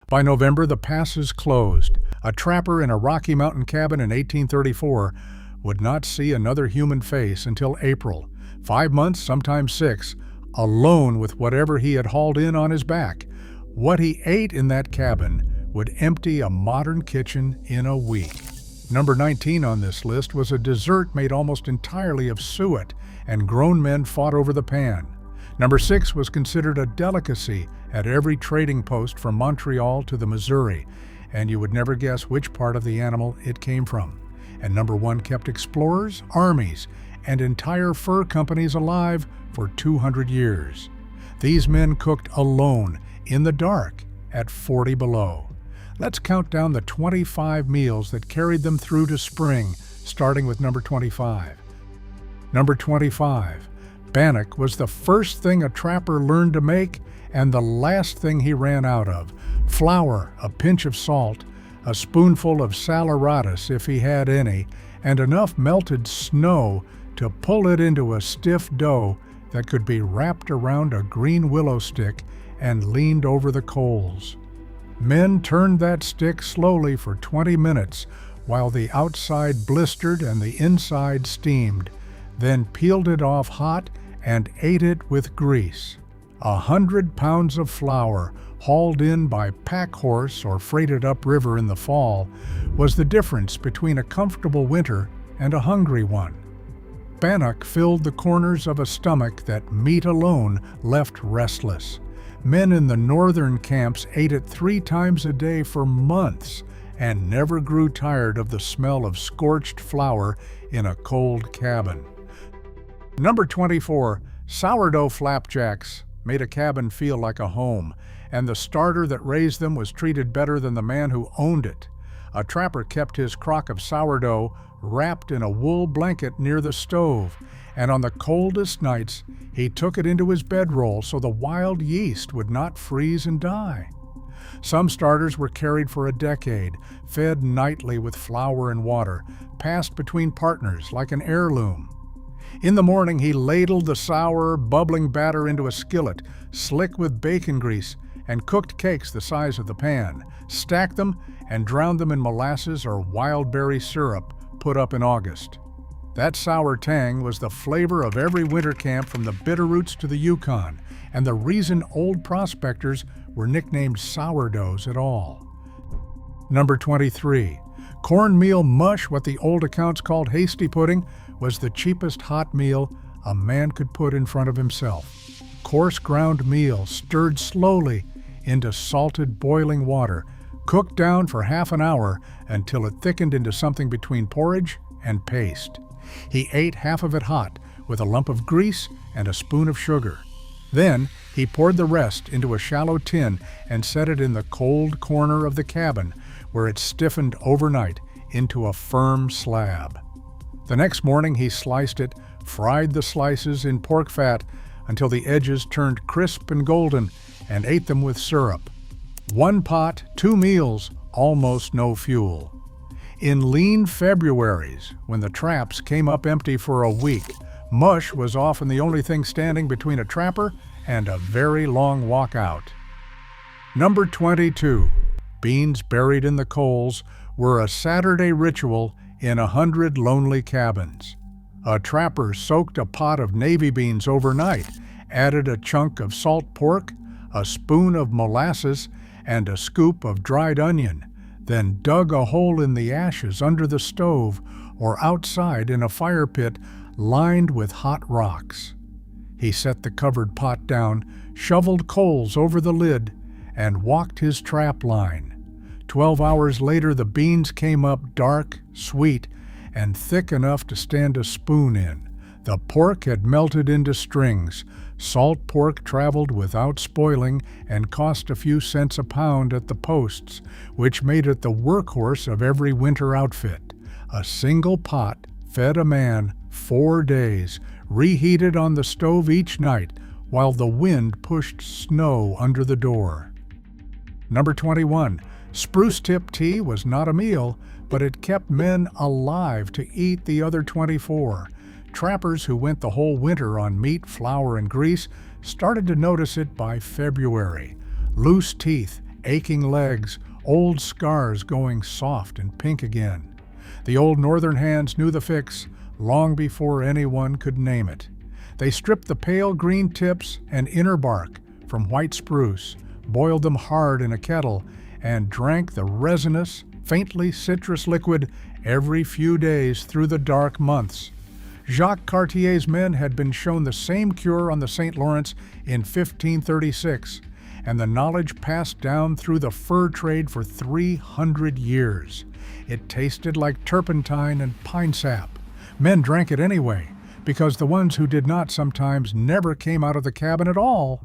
By November, the passes closed. A trapper in a Rocky Mountain cabin in 1834 would not see another human face until April, 5 months, sometimes 6, alone with whatever he had hauled in on his back. What he ate in that cabin would empty a modern kitchen in a week. Number 19 on this list was a dessert made almost entirely of suet, and grown men fought over the pan. Number 6 was considered a delicacy at every trading post from Montreal to the Missouri, and you would never guess which part of the animal it came from. And number 1 kept explorers, armies, and entire fur companies alive for 200 years. These men cooked alone, in the dark, at 40 below. Let's count down the 25 meals that carried them through to spring, starting with number 25. Number 25. Bannock was the first thing a trapper learned to make and the last thing he ran out of. Flour, a pinch of salt, a spoonful of saleratus if he had any, and enough melted snow to pull it into a stiff dough that could be wrapped around a green willow stick and leaned over the coals. Men turned that stick slowly for 20 minutes while the outside blistered and the inside steamed, then peeled it off hot and ate it with grease. 100 pounds of flour, hauled in by pack horse or freighted upriver in the fall, was the difference between a comfortable winter and a hungry one. Bannock filled the corners of a stomach that meat alone left restless. Men in the northern camps ate it 3 times a day for months and never grew tired of the smell of scorched flour in a cold cabin. Number 24, sourdough flapjacks made a cabin feel like a home, and the starter that raised them was treated better than the man who owned it. A trapper kept his crock of sourdough wrapped in a wool blanket near the stove, and on the coldest nights he took it into his bedroll so the wild yeast would not freeze and die. Some starters were carried for a decade, fed nightly with flour and water, passed between partners like an heirloom. In the morning he ladled the sour, bubbling batter into a skillet, slick with bacon grease, and cooked cakes the size of the pan, stacked them, and drowned them in molasses or wild berry syrup put up in August. That sour tang was the flavor of every winter camp from the Bitterroots to the Yukon, and the reason old prospectors were nicknamed sourdoughs at all. Number 23. Cornmeal mush, what the old accounts called hasty pudding, was the cheapest hot meal a man could put in front of himself. Coarse ground meal stirred slowly into salted boiling water, cooked down for half an hour until it thickened into something between porridge and paste. He ate half of it hot with a lump of grease and a spoon of sugar. Then he poured the rest into a shallow tin and set it in the cold corner of the cabin, where it stiffened overnight into a firm slab. The next morning he sliced it, fried the slices in pork fat until the edges turned crisp and golden, and ate them with syrup. 1 pot, 2 meals, almost no fuel. In lean Februaries, when the traps came up empty for a week, mush was often the only thing standing between a trapper and a very long walk out. Number 22. Beans buried in the coals were a Saturday ritual in 100 lonely cabins. A trapper soaked a pot of navy beans overnight, added a chunk of salt pork, a spoon of molasses, and a scoop of dried onion, then dug a hole in the ashes under the stove or outside in a fire pit lined with hot rocks. He set the covered pot down, shoveled coals over the lid, and walked his trap line. 12 hours later, the beans came up dark, sweet, and thick enough to stand a spoon in. The pork had melted into strings. Salt pork traveled without spoiling and cost a few cents a pound at the posts, which made it the workhorse of every winter outfit. A single pot fed a man 4 days, reheated on the stove each night while the wind pushed snow under the door. Number 21. Spruce tip tea was not a meal, but it kept men alive to eat the other 24. Trappers who went the whole winter on meat, flour, and grease started to notice it by February. Loose teeth, aching legs, old scars going soft and pink again. The old northern hands knew the fix long before anyone could name it. They stripped the pale green tips and inner bark from white spruce, boiled them hard in a kettle, and drank the resinous, faintly citrus liquid every few days through the dark months. Jacques Cartier's men had been shown the same cure on the St. Lawrence in 1536, and the knowledge passed down through the fur trade for 300 years. It tasted like turpentine and pine sap. Men drank it anyway, because the ones who did not sometimes never came out of the cabin at all.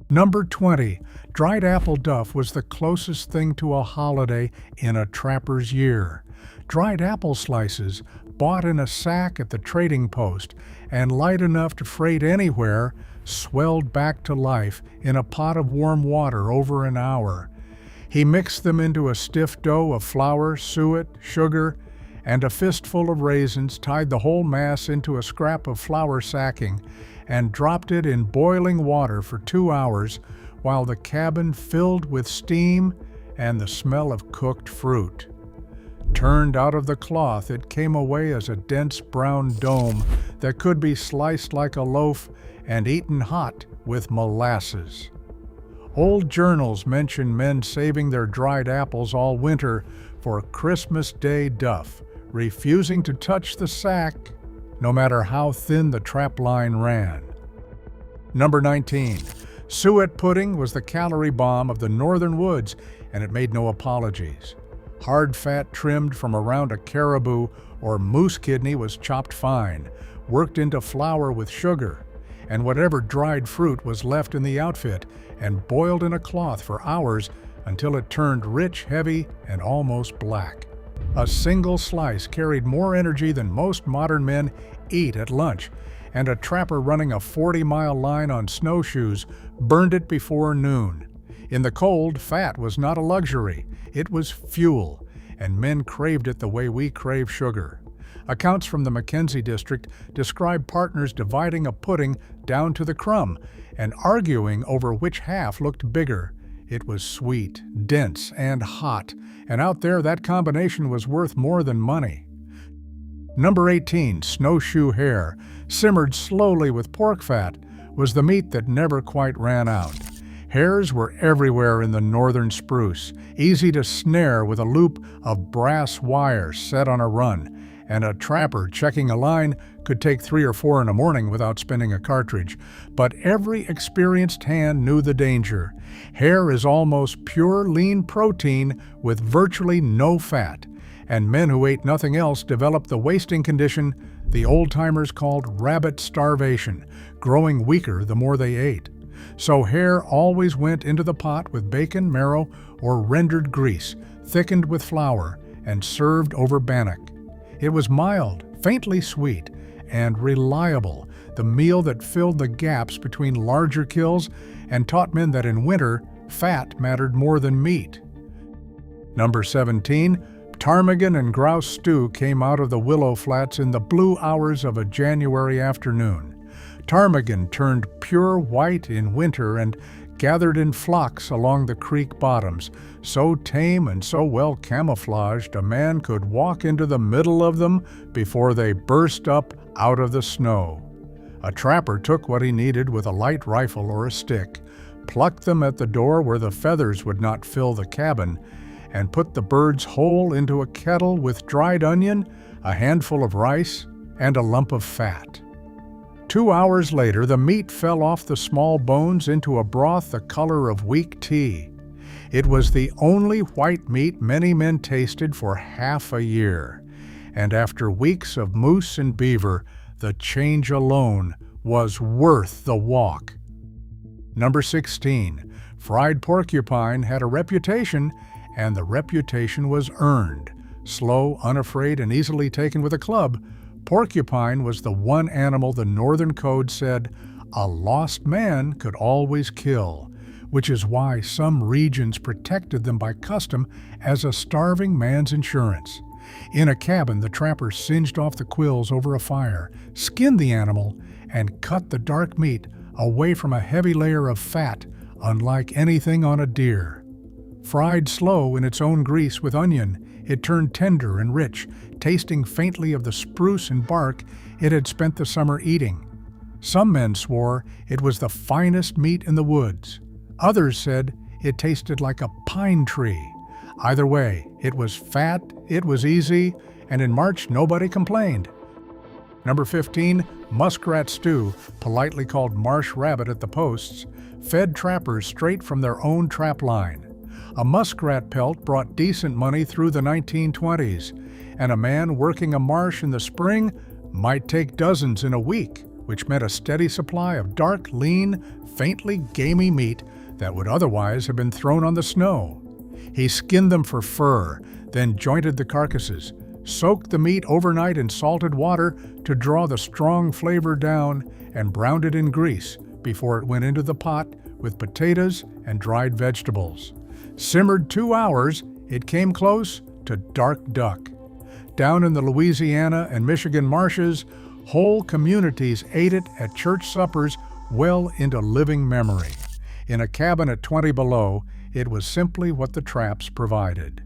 Number 20, dried apple duff was the closest thing to a holiday in a trapper's year. Dried apple slices, bought in a sack at the trading post and light enough to freight anywhere, swelled back to life in a pot of warm water over an hour. He mixed them into a stiff dough of flour, suet, sugar, and a fistful of raisins, tied the whole mass into a scrap of flour sacking, and dropped it in boiling water for 2 hours while the cabin filled with steam and the smell of cooked fruit. Turned out of the cloth, it came away as a dense brown dome that could be sliced like a loaf and eaten hot with molasses. Old journals mention men saving their dried apples all winter for Christmas Day duff, refusing to touch the sack, no matter how thin the trapline ran. Number 19. Suet pudding was the calorie bomb of the northern woods, and it made no apologies. Hard fat trimmed from around a caribou or moose kidney was chopped fine, worked into flour with sugar, and whatever dried fruit was left in the outfit and boiled in a cloth for hours until it turned rich, heavy, and almost black. A single slice carried more energy than most modern men eat at lunch, and a trapper running a 40-mile line on snowshoes burned it before noon. In the cold, fat was not a luxury, it was fuel, and men craved it the way we crave sugar. Accounts from the Mackenzie district describe partners dividing a pudding down to the crumb and arguing over which half looked bigger. It was sweet, dense, and hot, and out there that combination was worth more than money. Number 18, snowshoe hare, simmered slowly with pork fat, was the meat that never quite ran out. Hares were everywhere in the northern spruce, easy to snare with a loop of brass wire set on a run, and a trapper checking a line could take 3 or 4 in the morning without spinning a cartridge. But every experienced hand knew the danger. Hare is almost pure lean protein with virtually no fat, and men who ate nothing else developed the wasting condition the old-timers called rabbit starvation, growing weaker the more they ate. So hare always went into the pot with bacon, marrow, or rendered grease, thickened with flour, and served over bannock. It was mild, faintly sweet, and reliable, the meal that filled the gaps between larger kills and taught men that in winter, fat mattered more than meat. Number 17, ptarmigan and grouse stew came out of the willow flats in the blue hours of a January afternoon. Ptarmigan turned pure white in winter and gathered in flocks along the creek bottoms, so tame and so well camouflaged a man could walk into the middle of them before they burst up out of the snow. A trapper took what he needed with a light rifle or a stick, plucked them at the door where the feathers would not fill the cabin, and put the birds whole into a kettle with dried onion, a handful of rice, and a lump of fat. 2 hours later, the meat fell off the small bones into a broth the color of weak tea. It was the only white meat many men tasted for half a year, and after weeks of moose and beaver, the change alone was worth the walk. Number 16, fried porcupine had a reputation, and the reputation was earned. Slow, unafraid, and easily taken with a club, porcupine was the one animal the Northern Code said a lost man could always kill, which is why some regions protected them by custom as a starving man's insurance. In a cabin, the trapper singed off the quills over a fire, skinned the animal, and cut the dark meat away from a heavy layer of fat, unlike anything on a deer. Fried slow in its own grease with onion, it turned tender and rich, tasting faintly of the spruce and bark it had spent the summer eating. Some men swore it was the finest meat in the woods. Others said it tasted like a pine tree. Either way, it was fat, it was easy, and in March nobody complained. Number 15, muskrat stew, politely called marsh rabbit at the posts, fed trappers straight from their own trapline. A muskrat pelt brought decent money through the 1920s, and a man working a marsh in the spring might take dozens in a week, which meant a steady supply of dark, lean, faintly gamey meat that would otherwise have been thrown on the snow. He skinned them for fur, then jointed the carcasses, soaked the meat overnight in salted water to draw the strong flavor down, and browned it in grease before it went into the pot with potatoes and dried vegetables. Simmered 2 hours, it came close to dark duck. Down in the Louisiana and Michigan marshes, whole communities ate it at church suppers well into living memory. In a cabin at 20 below, it was simply what the traps provided.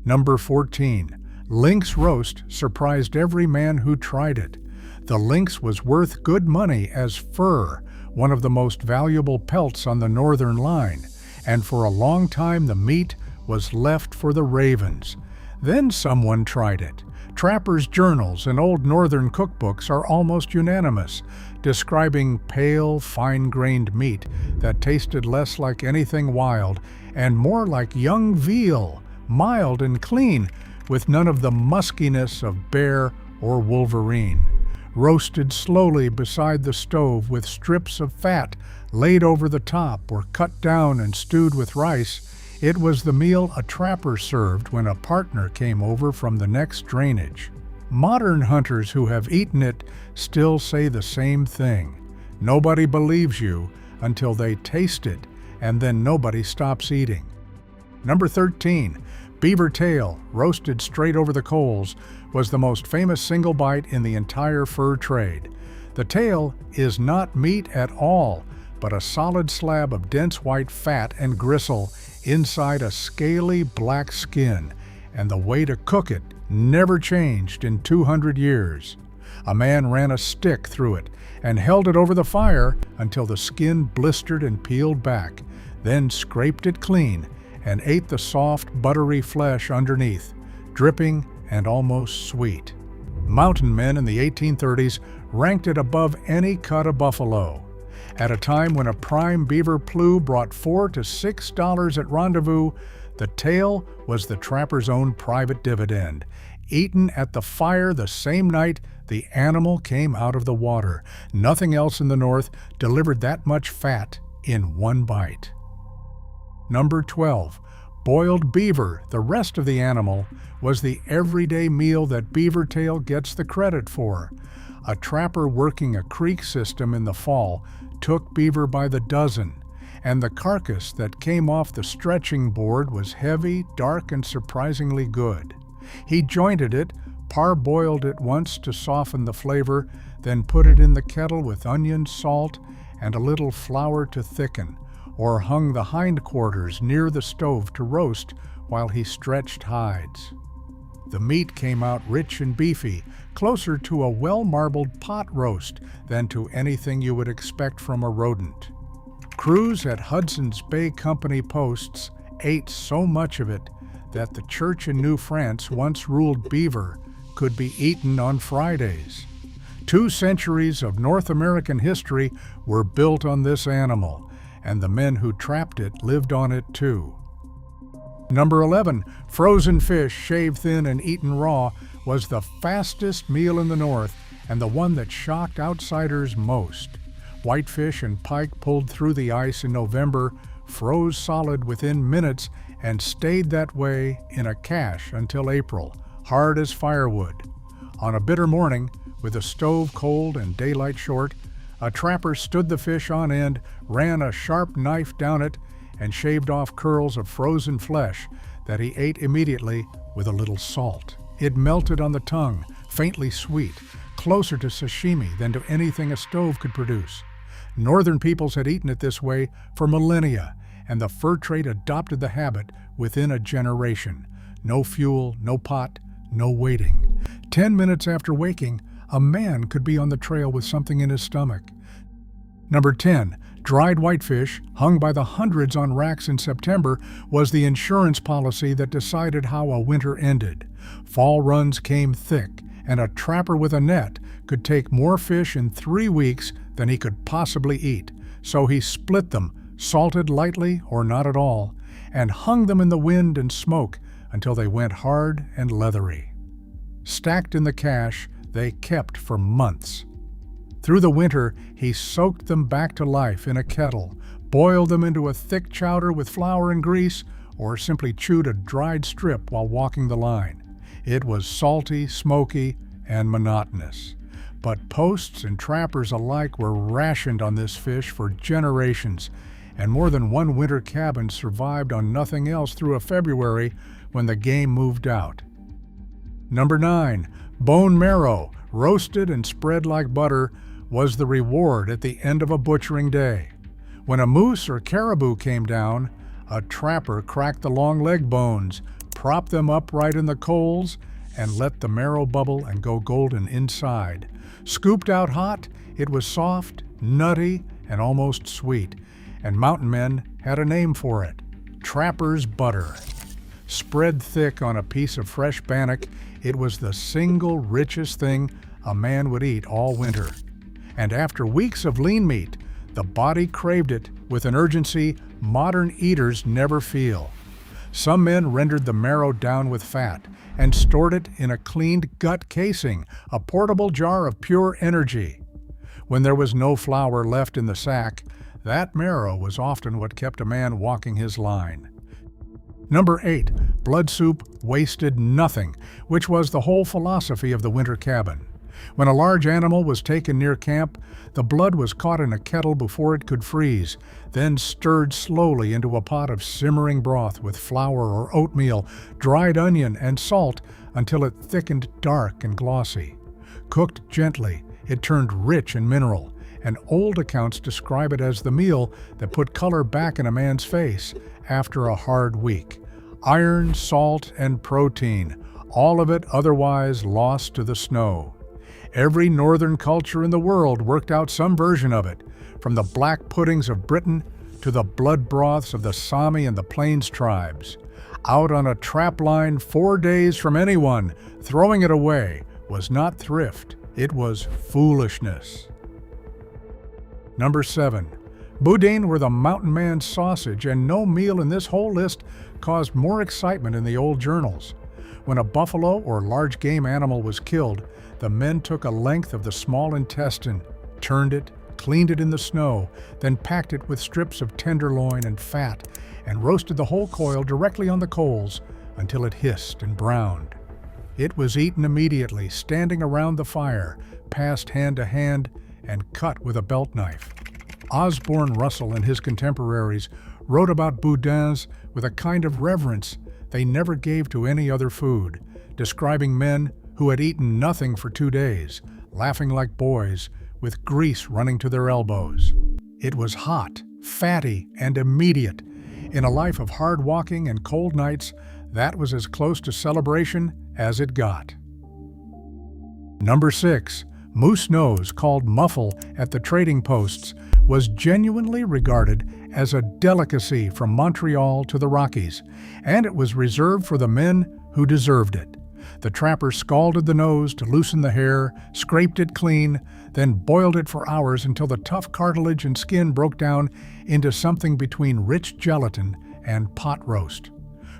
Number 14. Lynx roast surprised every man who tried it. The lynx was worth good money as fur, one of the most valuable pelts on the northern line, and for a long time the meat was left for the ravens. Then someone tried it. Trappers' journals and old northern cookbooks are almost unanimous, describing pale, fine-grained meat that tasted less like anything wild and more like young veal, mild and clean, with none of the muskiness of bear or wolverine. Roasted slowly beside the stove with strips of fat laid over the top or cut down and stewed with rice, it was the meal a trapper served when a partner came over from the next drainage. Modern hunters who have eaten it still say the same thing. Nobody believes you until they taste it, and then nobody stops eating. Number 13, beaver tail, roasted straight over the coals, was the most famous single bite in the entire fur trade. The tail is not meat at all, but a solid slab of dense white fat and gristle inside a scaly black skin, and the way to cook it never changed in 200 years. A man ran a stick through it and held it over the fire until the skin blistered and peeled back, then scraped it clean and ate the soft, buttery flesh underneath, dripping and almost sweet. Mountain men in the 1830s ranked it above any cut of buffalo. At a time when a prime beaver plume brought $4 to $6 at rendezvous, the tail was the trapper's own private dividend, eaten at the fire the same night the animal came out of the water. Nothing else in the North delivered that much fat in one bite. Number 12. Boiled beaver, the rest of the animal, was the everyday meal that beaver tail gets the credit for. A trapper working a creek system in the fall took beaver by the dozen, and the carcass that came off the stretching board was heavy, dark, and surprisingly good. He jointed it, parboiled it once to soften the flavor, then put it in the kettle with onion, salt, and a little flour to thicken, or hung the hindquarters near the stove to roast while he stretched hides. The meat came out rich and beefy, closer to a well-marbled pot roast than to anything you would expect from a rodent. Crews at Hudson's Bay Company posts ate so much of it that the church in New France once ruled beaver could be eaten on Fridays. 2 centuries of North American history were built on this animal, and the men who trapped it lived on it too. Number 11, frozen fish shaved thin and eaten raw was the fastest meal in the North and the one that shocked outsiders most. Whitefish and pike pulled through the ice in November, froze solid within minutes, and stayed that way in a cache until April, hard as firewood. On a bitter morning, with the stove cold and daylight short, a trapper stood the fish on end, ran a sharp knife down it, and shaved off curls of frozen flesh that he ate immediately with a little salt. It melted on the tongue, faintly sweet, closer to sashimi than to anything a stove could produce. Northern peoples had eaten it this way for millennia, and the fur trade adopted the habit within a generation. No fuel, no pot, no waiting. 10 minutes after waking, a man could be on the trail with something in his stomach. Number 10. Dried whitefish, hung by the hundreds on racks in September, was the insurance policy that decided how a winter ended. Fall runs came thick, and a trapper with a net could take more fish in 3 weeks than he could possibly eat. So he split them, salted lightly or not at all, and hung them in the wind and smoke until they went hard and leathery. Stacked in the cache, they kept for months. Through the winter, he soaked them back to life in a kettle, boiled them into a thick chowder with flour and grease, or simply chewed a dried strip while walking the line. It was salty, smoky, and monotonous. But posts and trappers alike were rationed on this fish for generations, and more than one winter cabin survived on nothing else through a February when the game moved out. Number 9. Bone marrow, roasted and spread like butter, was the reward at the end of a butchering day. When a moose or caribou came down, a trapper cracked the long leg bones, propped them upright in the coals, and let the marrow bubble and go golden inside. Scooped out hot, it was soft, nutty, and almost sweet, and mountain men had a name for it: trapper's butter. Spread thick on a piece of fresh bannock, it was the single richest thing a man would eat all winter. And after weeks of lean meat, the body craved it with an urgency modern eaters never feel. Some men rendered the marrow down with fat and stored it in a cleaned gut casing, a portable jar of pure energy. When there was no flour left in the sack, that marrow was often what kept a man walking his line. Number 8. Blood soup wasted nothing, which was the whole philosophy of the winter cabin. When a large animal was taken near camp, the blood was caught in a kettle before it could freeze, then stirred slowly into a pot of simmering broth with flour or oatmeal, dried onion, and salt until it thickened dark and glossy. Cooked gently, it turned rich in mineral, and old accounts describe it as the meal that put color back in a man's face after a hard week. Iron, salt, and protein, all of it otherwise lost to the snow. Every northern culture in the world worked out some version of it, from the black puddings of Britain to the blood broths of the Sami and the Plains tribes. Out on a trapline 4 days from anyone, throwing it away was not thrift, it was foolishness. Number 7. Boudin were the mountain man's sausage, and no meal in this whole list caused more excitement in the old journals. When a buffalo or large game animal was killed, the men took a length of the small intestine, turned it, cleaned it in the snow, then packed it with strips of tenderloin and fat, and roasted the whole coil directly on the coals until it hissed and browned. It was eaten immediately, standing around the fire, passed hand to hand, and cut with a belt knife. Osborne Russell and his contemporaries wrote about boudins with a kind of reverence they never gave to any other food, describing men who had eaten nothing for 2 days, laughing like boys, with grease running to their elbows. It was hot, fatty, and immediate. In a life of hard walking and cold nights, that was as close to celebration as it got. Number 6. Moose nose, called muffle at the trading posts, was genuinely regarded as a delicacy from Montreal to the Rockies, and it was reserved for the men who deserved it. The trapper scalded the nose to loosen the hair, scraped it clean, then boiled it for hours until the tough cartilage and skin broke down into something between rich gelatin and pot roast.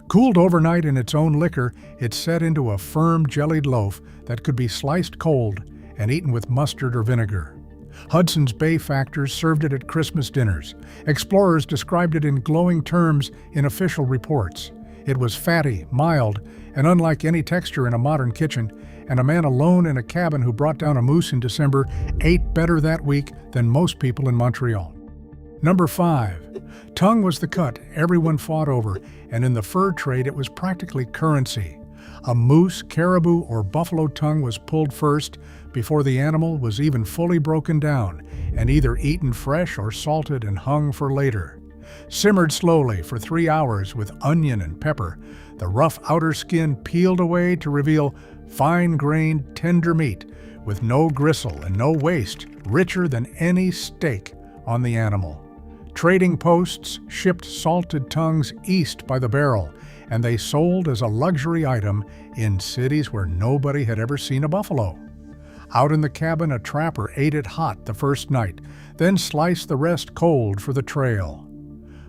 Cooled overnight in its own liquor, it set into a firm jellied loaf that could be sliced cold and eaten with mustard or vinegar. Hudson's Bay factors served it at Christmas dinners. Explorers described it in glowing terms in official reports. It was fatty, mild, and unlike any texture in a modern kitchen, and a man alone in a cabin who brought down a moose in December ate better that week than most people in Montreal. Number 5. Tongue was the cut everyone fought over, and in the fur trade it was practically currency. A moose, caribou, or buffalo tongue was pulled first before the animal was even fully broken down, and either eaten fresh or salted and hung for later. Simmered slowly for 3 hours with onion and pepper, the rough outer skin peeled away to reveal fine-grained, tender meat with no gristle and no waste, richer than any steak on the animal. Trading posts shipped salted tongues east by the barrel, and they sold as a luxury item in cities where nobody had ever seen a buffalo. Out in the cabin, a trapper ate it hot the first night, then sliced the rest cold for the trail.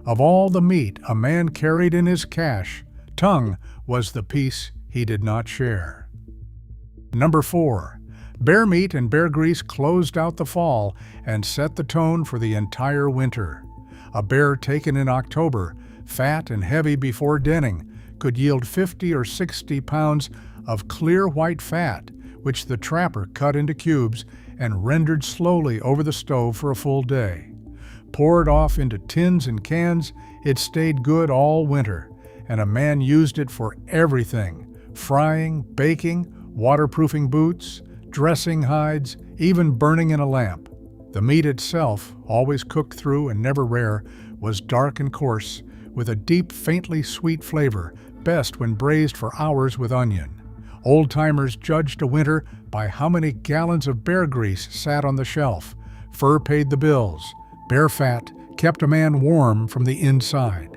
Of all the meat a man carried in his cache, tongue was the piece he did not share. Number 4. Bear meat and bear grease closed out the fall and set the tone for the entire winter. A bear taken in October, fat and heavy before denning, could yield 50 or 60 pounds of clear white fat, which the trapper cut into cubes and rendered slowly over the stove for a full day. Poured off into tins and cans, it stayed good all winter, and a man used it for everything: frying, baking, waterproofing boots, dressing hides, even burning in a lamp. The meat itself, always cooked through and never rare, was dark and coarse, with a deep, faintly sweet flavor, best when braised for hours with onion. Old-timers judged a winter by how many gallons of bear grease sat on the shelf. Fur paid the bills. Bear fat kept a man warm from the inside.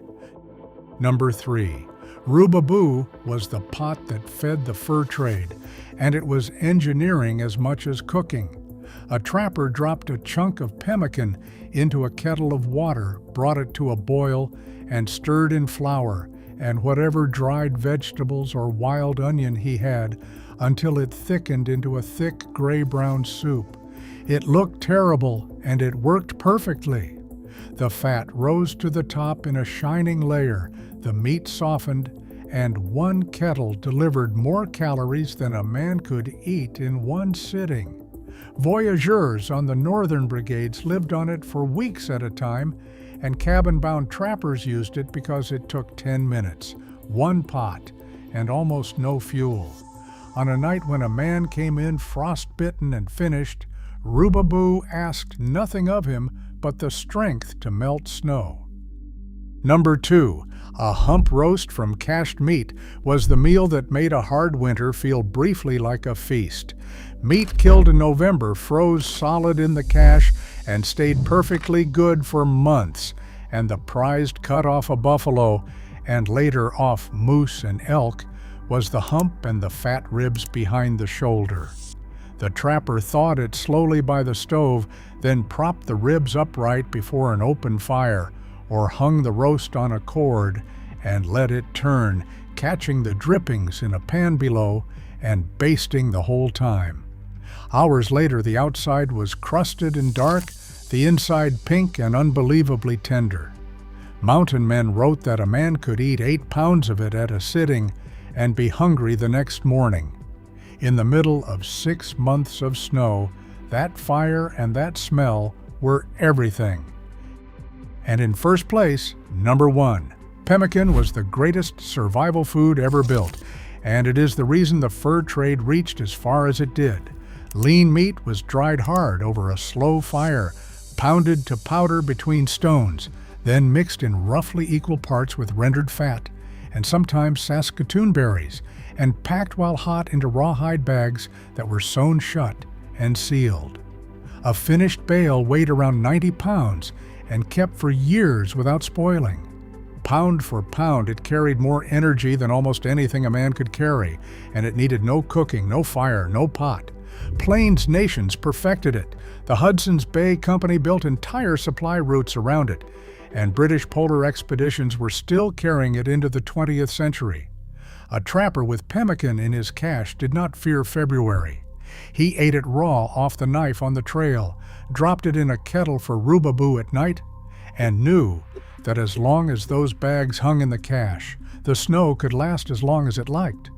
Number 3. Rubaboo was the pot that fed the fur trade, and it was engineering as much as cooking. A trapper dropped a chunk of pemmican into a kettle of water, brought it to a boil, and stirred in flour and whatever dried vegetables or wild onion he had until it thickened into a thick gray-brown soup. It looked terrible, and it worked perfectly. The fat rose to the top in a shining layer, the meat softened, and one kettle delivered more calories than a man could eat in one sitting. Voyageurs on the northern brigades lived on it for weeks at a time, and cabin-bound trappers used it because it took 10 minutes, one pot, and almost no fuel. On a night when a man came in frostbitten and finished, Rubaboo asked nothing of him but the strength to melt snow. Number 2. A hump roast from cached meat was the meal that made a hard winter feel briefly like a feast. Meat killed in November froze solid in the cache and stayed perfectly good for months, and the prized cut off a buffalo, and later off moose and elk, was the hump and the fat ribs behind the shoulder. The trapper thawed it slowly by the stove, then propped the ribs upright before an open fire, or hung the roast on a cord and let it turn, catching the drippings in a pan below and basting the whole time. Hours later, the outside was crusted and dark, the inside pink and unbelievably tender. Mountain men wrote that a man could eat 8 pounds of it at a sitting and be hungry the next morning. In the middle of 6 months of snow, that fire and that smell were everything. And in first place, number 1, pemmican was the greatest survival food ever built, and it is the reason the fur trade reached as far as it did. Lean meat was dried hard over a slow fire, pounded to powder between stones, then mixed in roughly equal parts with rendered fat, and sometimes Saskatoon berries, and packed while hot into rawhide bags that were sewn shut and sealed. A finished bale weighed around 90 pounds and kept for years without spoiling. Pound for pound, it carried more energy than almost anything a man could carry, and it needed no cooking, no fire, no pot. Plains nations perfected it. The Hudson's Bay Company built entire supply routes around it, and British polar expeditions were still carrying it into the 20th century. A trapper with pemmican in his cache did not fear February. He ate it raw off the knife on the trail, dropped it in a kettle for rubaboo at night, and knew that as long as those bags hung in the cache, the snow could last as long as it liked.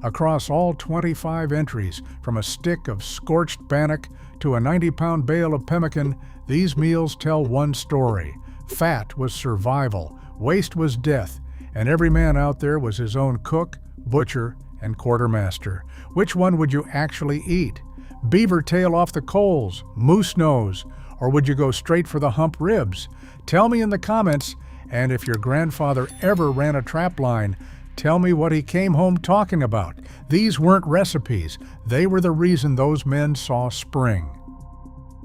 Across all 25 entries, from a stick of scorched bannock to a 90-pound bale of pemmican, these meals tell one story. Fat was survival, waste was death, and every man out there was his own cook, butcher, and quartermaster. Which one would you actually eat? Beaver tail off the coals, moose nose, or would you go straight for the hump ribs? Tell me in the comments, and if your grandfather ever ran a trapline, tell me what he came home talking about. These weren't recipes. They were the reason those men saw spring.